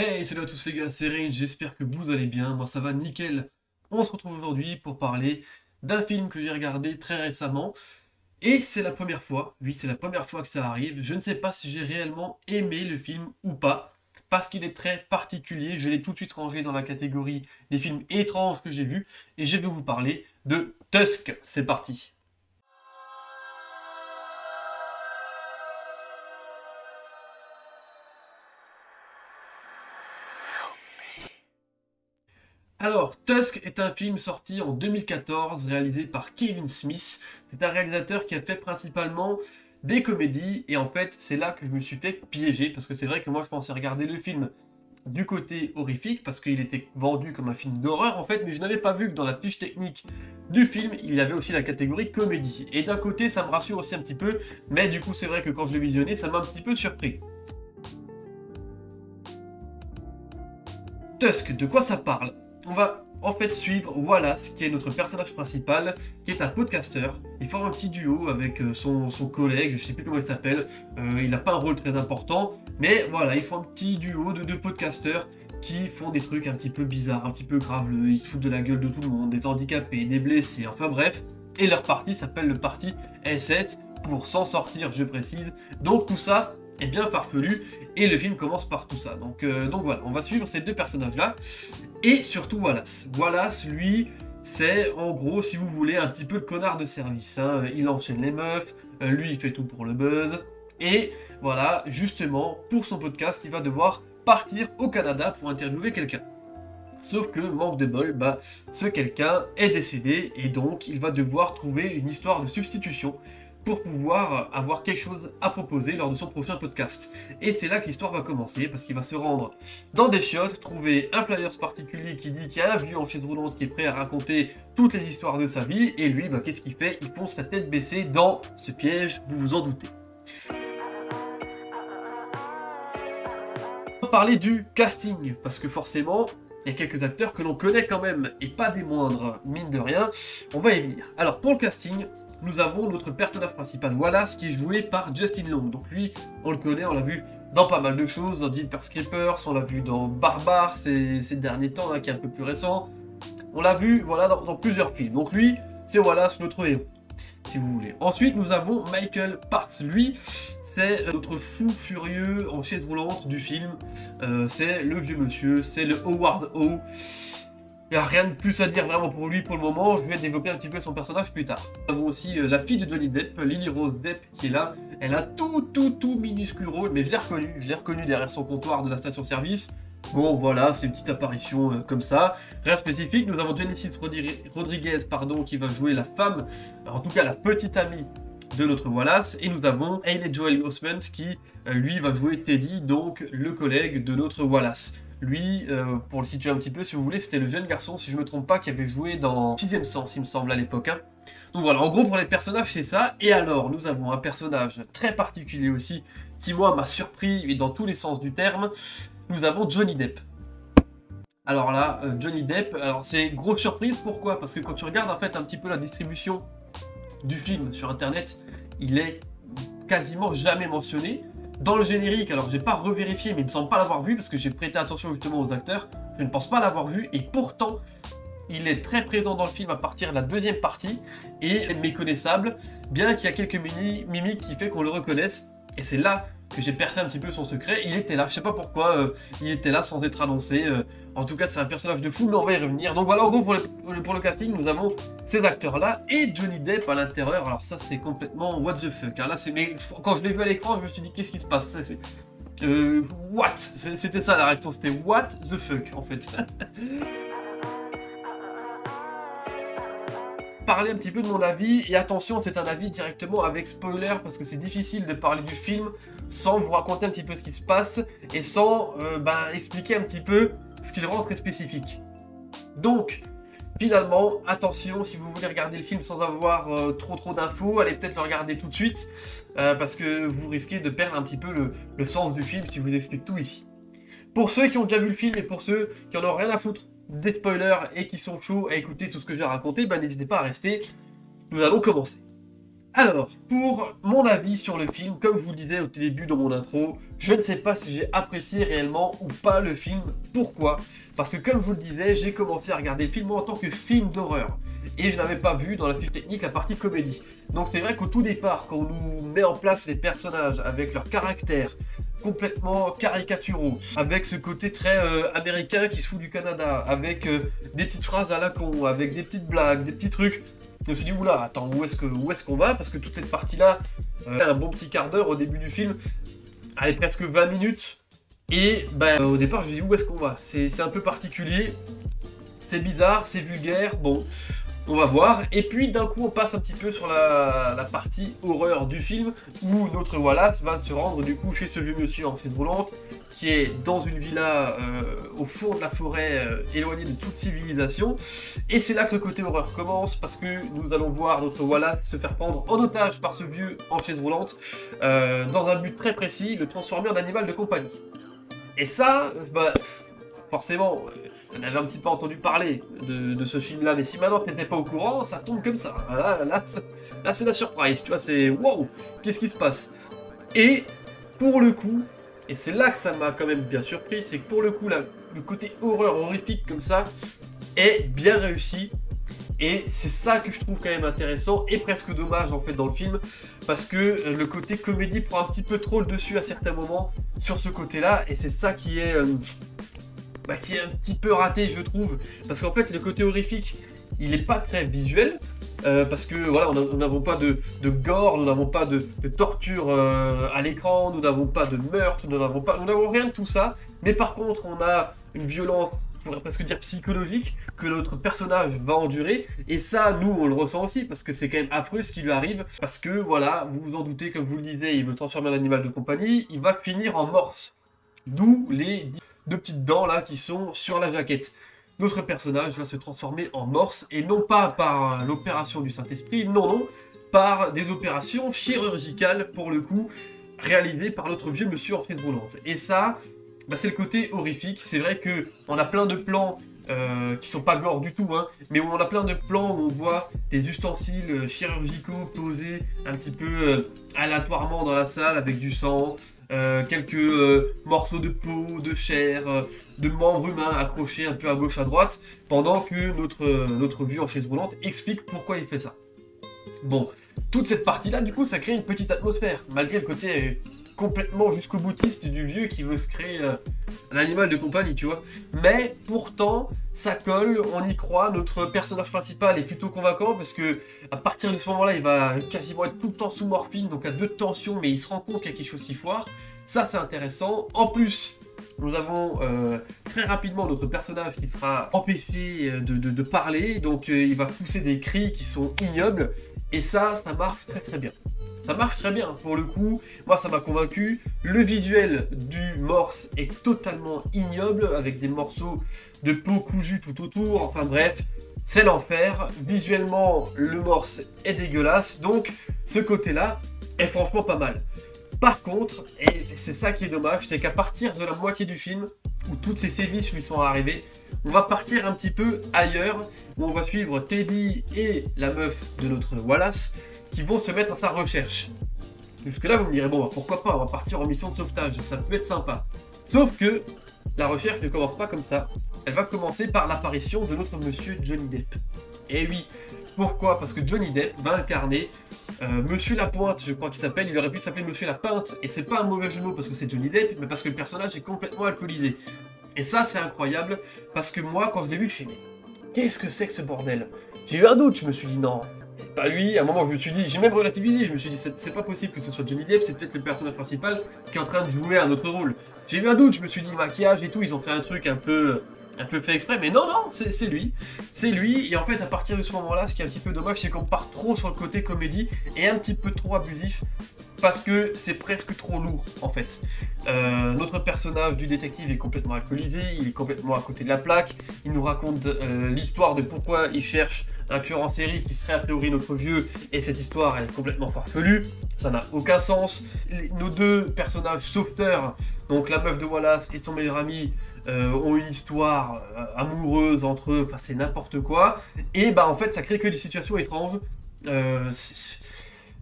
Hey, salut à tous les gars, c'est Rain, j'espère que vous allez bien, moi ça va nickel. On se retrouve aujourd'hui pour parler d'un film que j'ai regardé très récemment, et c'est la première fois, oui c'est la première fois que ça arrive, je ne sais pas si j'ai réellement aimé le film ou pas, parce qu'il est très particulier, je l'ai tout de suite rangé dans la catégorie des films étranges que j'ai vus, et je vais vous parler de Tusk, c'est parti. Alors, Tusk est un film sorti en 2014, réalisé par Kevin Smith. C'est un réalisateur qui a fait principalement des comédies, et en fait, c'est là que je me suis fait piéger, parce que c'est vrai que moi, je pensais regarder le film du côté horrifique, parce qu'il était vendu comme un film d'horreur, en fait, mais je n'avais pas vu que dans la fiche technique du film, il y avait aussi la catégorie comédie. Et d'un côté, ça me rassure aussi un petit peu, mais du coup, c'est vrai que quand je l'ai visionné, ça m'a un petit peu surpris. Tusk, de quoi ça parle? On va en fait suivre Wallace, qui est notre personnage principal, qui est un podcasteur. Il forme un petit duo avec son collègue, je sais plus comment il s'appelle. Il n'a pas un rôle très important, mais voilà, ils font un petit duo de deux podcasteurs qui font des trucs un petit peu bizarres, un petit peu graveleux. Ils se foutent de la gueule de tout le monde, des handicapés, des blessés, enfin bref. Et leur parti s'appelle le parti SS, pour s'en sortir, je précise. Donc tout ça est bien farfelu, et le film commence par tout ça. Donc voilà, on va suivre ces deux personnages-là. Et surtout Wallace. Wallace, lui, c'est en gros, si vous voulez, un petit peu le connard de service, hein. Il enchaîne les meufs, lui il fait tout pour le buzz. Et voilà, justement, pour son podcast, il va devoir partir au Canada pour interviewer quelqu'un. Sauf que, manque de bol, bah, ce quelqu'un est décédé et donc il va devoir trouver une histoire de substitution pour pouvoir avoir quelque chose à proposer lors de son prochain podcast. Et c'est là que l'histoire va commencer, parce qu'il va se rendre dans des chiottes, trouver un flyers particulier qui dit qu'il y a un vieux en chaise roulante qui est prêt à raconter toutes les histoires de sa vie, et lui, bah, qu'est-ce qu'il fait? Il fonce la tête baissée dans ce piège, vous vous en doutez. On va parler du casting, parce que forcément, il y a quelques acteurs que l'on connaît quand même, et pas des moindres, mine de rien, on va y venir. Alors pour le casting, nous avons notre personnage principal, Wallace, qui est joué par Justin Long. Donc lui, on le connaît, on l'a vu dans pas mal de choses, dans Jeepers Creepers, on l'a vu dans Barbare ces derniers temps, hein, qui est un peu plus récent. On l'a vu voilà, dans plusieurs films. Donc lui, c'est Wallace, notre héros, si vous voulez. Ensuite, nous avons Michael Parks. Lui, c'est notre fou furieux en chaise roulante du film. C'est le vieux monsieur, c'est le Howard O. Il n'y a rien de plus à dire vraiment pour lui pour le moment, je vais développer un petit peu son personnage plus tard. Nous avons aussi la fille de Johnny Depp, Lily Rose Depp, qui est là. Elle a tout minuscule rôle, mais je l'ai reconnue derrière son comptoir de la station-service. Bon voilà, c'est une petite apparition comme ça. Rien spécifique, nous avons Genesis Rodriguez, pardon, qui va jouer la femme, en tout cas la petite amie de notre Wallace. Et nous avons Haley Joel Osment qui, lui, va jouer Teddy, donc le collègue de notre Wallace. Lui, pour le situer un petit peu, si vous voulez, c'était le jeune garçon, si je me trompe pas, qui avait joué dans Sixième Sens, il me semble, à l'époque. Hein. Donc voilà, en gros, pour les personnages, c'est ça. Et alors, nous avons un personnage très particulier aussi, qui, moi, m'a surpris, et dans tous les sens du terme. Nous avons Johnny Depp. Alors là, Johnny Depp, alors c'est grosse surprise, pourquoi? Parce que quand tu regardes, en fait, un petit peu la distribution du film sur Internet, il est quasiment jamais mentionné. Dans le générique, alors j'ai pas revérifié, mais il ne semble pas l'avoir vu parce que j'ai prêté attention justement aux acteurs. Je ne pense pas l'avoir vu et pourtant, il est très présent dans le film à partir de la deuxième partie et méconnaissable, bien qu'il y a quelques mimiques qui fait qu'on le reconnaisse. Et c'est là que j'ai percé un petit peu son secret. Il était là, je sais pas pourquoi, il était là sans être annoncé. En tout cas, c'est un personnage de fou, mais on va y revenir. Donc voilà, en gros, pour le casting, nous avons ces acteurs-là et Johnny Depp à l'intérieur. Alors ça, c'est complètement what the fuck. Hein. Là, mais quand je l'ai vu à l'écran, je me suis dit, qu'est-ce qui se passe? What? C'était ça la réaction, c'était what the fuck, en fait. Parler un petit peu de mon avis, et attention, c'est un avis directement avec spoiler, parce que c'est difficile de parler du film sans vous raconter un petit peu ce qui se passe, et sans expliquer un petit peu ce qu'il rend très spécifique. Donc, finalement, attention, si vous voulez regarder le film sans avoir trop d'infos, allez peut-être le regarder tout de suite, parce que vous risquez de perdre un petit peu le sens du film si je vous explique tout ici. Pour ceux qui ont déjà vu le film, et pour ceux qui en ont rien à foutre des spoilers et qui sont chauds à écouter tout ce que j'ai raconté, bah n'hésitez pas à rester. Nous allons commencer. Alors, pour mon avis sur le film, comme je vous le disais au début dans mon intro, je ne sais pas si j'ai apprécié réellement ou pas le film. Pourquoi? Parce que comme je vous le disais, j'ai commencé à regarder le film en tant que film d'horreur. Et je n'avais pas vu dans la fiche technique la partie comédie. Donc c'est vrai qu'au tout départ, quand on nous met en place les personnages avec leur caractère complètement caricaturaux, avec ce côté très américain qui se fout du Canada, avec des petites phrases à la con, avec des petites blagues, des petits trucs, je me suis dit, oula, attends, où est-ce qu'on va? Parce que toute cette partie-là, un bon petit quart d'heure au début du film, allez, presque 20 minutes. Et ben, au départ, je me dis, où est-ce qu'on va? C'est un peu particulier, c'est bizarre, c'est vulgaire, bon, on va voir. Et puis d'un coup, on passe un petit peu sur la partie horreur du film, où notre Wallace va se rendre du coup chez ce vieux monsieur en chaise roulante, qui est dans une villa au fond de la forêt, éloignée de toute civilisation. Et c'est là que le côté horreur commence, parce que nous allons voir notre Wallace se faire prendre en otage par ce vieux en chaise roulante, dans un but très précis, le transformer en animal de compagnie. Et ça, bah, forcément, on avait un petit peu entendu parler de ce film-là, mais si maintenant tu n'étais pas au courant, ça tombe comme ça. Là c'est la surprise, tu vois, c'est wow, qu'est-ce qui se passe? Et pour le coup, et c'est là que ça m'a quand même bien surpris, c'est que pour le coup, là, le côté horreur horrifique comme ça est bien réussi. Et c'est ça que je trouve quand même intéressant et presque dommage en fait dans le film, parce que le côté comédie prend un petit peu trop le dessus à certains moments sur ce côté-là, et c'est ça qui est un petit peu raté, je trouve, parce qu'en fait le côté horrifique il n'est pas très visuel, parce que voilà, nous n'avons pas de gore, nous n'avons pas de torture à l'écran, nous n'avons pas de meurtre, nous n'avons rien de tout ça, mais par contre on a une violence, on pourrait presque dire psychologique, que notre personnage va endurer, et ça nous on le ressent aussi, parce que c'est quand même affreux ce qui lui arrive, parce que voilà, vous vous en doutez, comme je vous le disais, il veut transformer en animal de compagnie, il va finir en morse, d'où les deux petites dents là qui sont sur la jaquette. Notre personnage va se transformer en morse, et non pas par l'opération du Saint-Esprit, non, par des opérations chirurgicales, pour le coup, réalisées par notre vieux monsieur en chaise roulante. Et ça, bah, c'est le côté horrifique. C'est vrai que on a plein de plans qui sont pas gore du tout, hein, mais où on a plein de plans où on voit des ustensiles chirurgicaux posés un petit peu aléatoirement dans la salle, avec du sang, quelques morceaux de peau, de chair, de membres humains accrochés un peu à gauche à droite, pendant que notre vieux en chaise roulante explique pourquoi il fait ça. Bon, toute cette partie-là, du coup, ça crée une petite atmosphère, malgré le côté complètement jusqu'au boutiste du vieux qui veut se créer un animal de compagnie, tu vois. Mais pourtant, ça colle, on y croit, notre personnage principal est plutôt convaincant, parce que à partir de ce moment-là, il va quasiment être tout le temps sous morphine, donc à 2 de tension, mais il se rend compte qu'il y a quelque chose qui foire. Ça, c'est intéressant. En plus, nous avons très rapidement notre personnage qui sera empêché de parler, donc il va pousser des cris qui sont ignobles, et ça marche très très bien. Ça marche très bien, pour le coup, moi ça m'a convaincu. Le visuel du morse est totalement ignoble, avec des morceaux de peau cousue tout autour, enfin bref, c'est l'enfer. Visuellement, le morse est dégueulasse, donc ce côté-là est franchement pas mal. Par contre, et c'est ça qui est dommage, c'est qu'à partir de la moitié du film, où toutes ces sévices lui sont arrivés, on va partir un petit peu ailleurs, où on va suivre Teddy et la meuf de notre Wallace, qui vont se mettre à sa recherche. Jusque là, vous me direz, bon, bah, pourquoi pas, on va partir en mission de sauvetage, ça peut être sympa. Sauf que la recherche ne commence pas comme ça, elle va commencer par l'apparition de notre monsieur Johnny Depp. Et oui, pourquoi? Parce que Johnny Depp va incarner Monsieur Lapointe, je crois qu'il s'appelle, il aurait pu s'appeler Monsieur Lapinte, et c'est pas un mauvais jeu de mots parce que c'est Johnny Depp, mais parce que le personnage est complètement alcoolisé. Et ça, c'est incroyable, parce que moi, quand je l'ai vu, je suis dit, mais qu'est-ce que c'est que ce bordel? J'ai eu un doute, je me suis dit, non, c'est pas lui. À un moment, je me suis dit, j'ai même relativisé, je me suis dit, c'est pas possible que ce soit Johnny Depp, c'est peut-être le personnage principal qui est en train de jouer un autre rôle. J'ai eu un doute, je me suis dit, maquillage et tout, ils ont fait un truc un peu fait exprès, mais non, c'est lui. C'est lui, et en fait, à partir de ce moment-là, ce qui est un petit peu dommage, c'est qu'on part trop sur le côté comédie, et un petit peu trop abusif, parce que c'est presque trop lourd, en fait. Notre personnage du détective est complètement alcoolisé, il est complètement à côté de la plaque, il nous raconte l'histoire de pourquoi il cherche un tueur en série qui serait a priori notre vieux, et cette histoire, elle est complètement farfelue, ça n'a aucun sens. Nos deux personnages sauveteurs, donc la meuf de Wallace et son meilleur ami, ont une histoire amoureuse entre eux, enfin c'est n'importe quoi, et bah en fait ça crée que des situations étranges.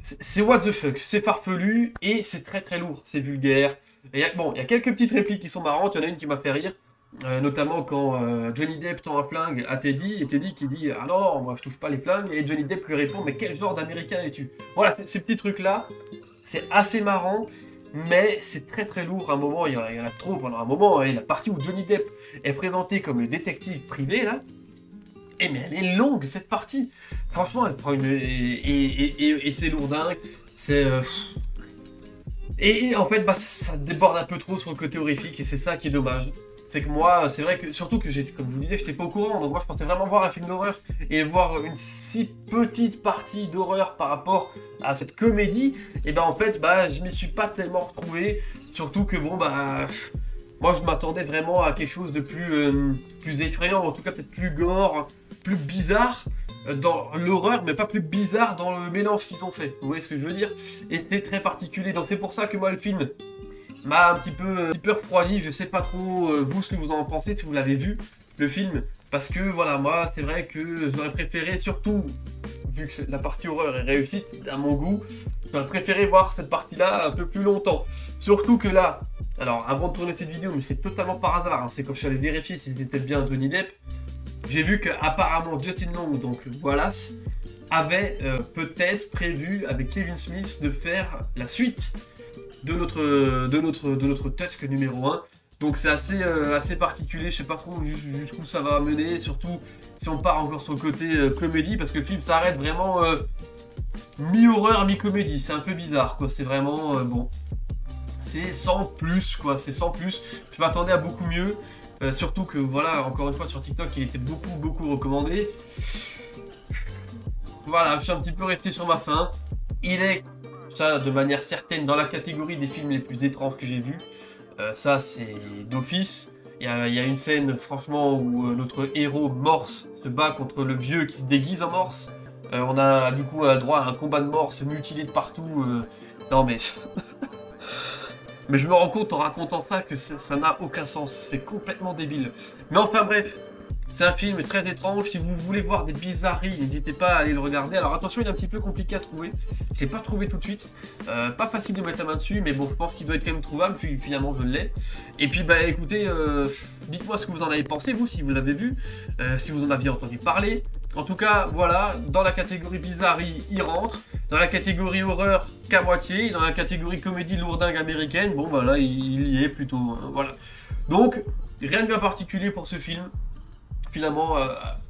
c'est what the fuck, c'est farfelu et c'est très très lourd, c'est vulgaire. Bon, il y a quelques petites répliques qui sont marrantes, il y en a une qui m'a fait rire, notamment quand Johnny Depp tend un flingue à Teddy, et Teddy qui dit « Ah non, non, moi je touche pas les flingues », et Johnny Depp lui répond « Mais quel genre d'américain es-tu » Voilà, ces petits trucs-là, c'est assez marrant, mais c'est très très lourd. À un moment, il y en a trop pendant un moment, et la partie où Johnny Depp est présenté comme le détective privé, là, eh mais elle est longue cette partie. Franchement, elle prend une... Et c'est lourdingue, c'est... Et en fait, bah, ça déborde un peu trop sur le côté horrifique, et c'est ça qui est dommage. C'est que moi, c'est vrai que, surtout que j'étais, comme je vous disais, j'étais pas au courant, donc moi je pensais vraiment voir un film d'horreur, et voir une si petite partie d'horreur par rapport à cette comédie, et ben en fait, bah, je m'y suis pas tellement retrouvé, surtout que bon, bah, moi je m'attendais vraiment à quelque chose de plus effrayant, ou en tout cas peut-être plus gore, plus bizarre, dans l'horreur, mais pas plus bizarre dans le mélange qu'ils ont fait. Vous voyez ce que je veux dire? Et c'était très particulier, donc c'est pour ça que moi le film m'a un petit peu refroidi. Je sais pas trop vous ce que vous en pensez, si vous l'avez vu, le film. Parce que voilà, moi c'est vrai que j'aurais préféré, surtout vu que la partie horreur est réussie à mon goût, j'aurais préféré voir cette partie-là un peu plus longtemps. Surtout que là, alors avant de tourner cette vidéo, mais c'est totalement par hasard, hein, c'est quand je suis allé vérifier si c'était bien Johnny Depp, j'ai vu qu'apparemment Justin Long, donc Wallace, avait peut-être prévu avec Kevin Smith de faire la suite de notre Tusk numéro 1. Donc c'est assez particulier, je sais pas trop jusqu'où ça va mener, surtout si on part encore sur le côté comédie, parce que le film s'arrête vraiment mi-horreur, mi-comédie, c'est un peu bizarre quoi, c'est vraiment bon. C'est sans plus quoi, c'est sans plus, je m'attendais à beaucoup mieux. Surtout que voilà, encore une fois sur TikTok, il était beaucoup recommandé. Voilà, je suis un petit peu resté sur ma faim. Il est, ça de manière certaine, dans la catégorie des films les plus étranges que j'ai vus. Ça c'est d'office. Il y a une scène franchement où notre héros Morse se bat contre le vieux qui se déguise en Morse. On a du coup droit à un combat de Morse mutilé de partout. Non mais... Mais je me rends compte en racontant ça que ça n'a aucun sens, c'est complètement débile. Mais enfin bref, c'est un film très étrange, si vous voulez voir des bizarreries, n'hésitez pas à aller le regarder. Alors attention, il est un petit peu compliqué à trouver, je l'ai pas trouvé tout de suite, pas facile de mettre la main dessus, mais bon, je pense qu'il doit être quand même trouvable, puis finalement je l'ai. Et puis bah écoutez, dites-moi ce que vous en avez pensé, vous, si vous l'avez vu, si vous en aviez entendu parler. En tout cas, voilà, dans la catégorie bizarrerie, il rentre. Dans la catégorie horreur, qu'à moitié. Et dans la catégorie comédie lourdingue américaine, bon bah là, il y est plutôt. Voilà. Donc, rien de bien particulier pour ce film. Finalement,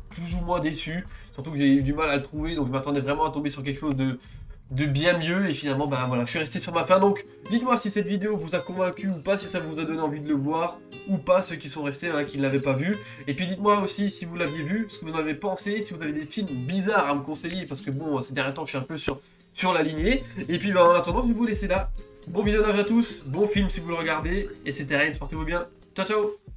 plus ou moins déçu. Surtout que j'ai eu du mal à le trouver, donc je m'attendais vraiment à tomber sur quelque chose de bien mieux. Et finalement, bah voilà, je suis resté sur ma faim. Donc, dites-moi si cette vidéo vous a convaincu ou pas, si ça vous a donné envie de le voir ou pas, ceux qui sont restés, hein, qui ne l'avaient pas vu. Et puis dites-moi aussi si vous l'aviez vu, ce que vous en avez pensé, si vous avez des films bizarres à me conseiller, parce que bon, ces derniers temps, je suis un peu sur la lignée. Et puis bah, en attendant, je vais vous laisser là. Bon visionnage à tous, bon film si vous le regardez, et c'était Ryan, portez-vous bien. Ciao ciao.